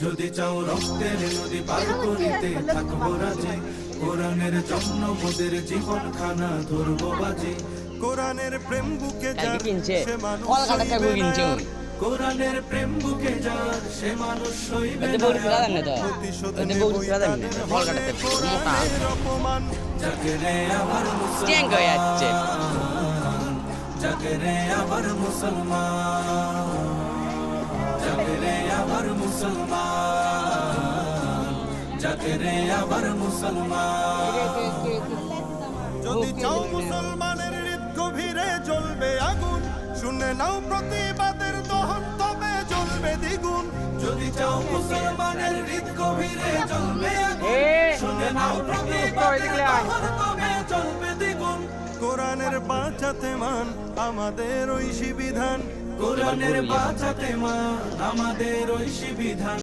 যদি চাও রক্তের নদী পার করিতে থাকবো রাজে, কোরআনের জন্য মোদের জীবন খানা ধরবো বাজে। কোরআনের প্রেম বুকে যার সে মানুষ সইবে না, কোরআনের প্রেম বুকে যার সে মানুষ সইবে না। প্রতিশোধ নেবো তাদের হলে কোরআনের অপমান। জাগে রে আমার মুসলমান, জাগে রে আমার মুসলমান, জাগে রে আমার মুসলমান, জাগে রে আমার মুসলমান। যদি চাও মুসলমানের হৃদ গভীরে জ্বলবে আগুন, শুনে নাও প্রতিবাদের দহন তবে জ্বলবে দ্বিগুণ। যদি চাও মুসলমানের হৃদ গভীরে জ্বলবে আগুন, শুনে নাও প্রতিবাদের দহন তবে জ্বলবে দ্বিগুণ। কোরআনের বাঁচাতে মান আমাদের ঐশী বিধান, কোরআনের বাঁচাতে মান আমাদের ঐশী বিধান।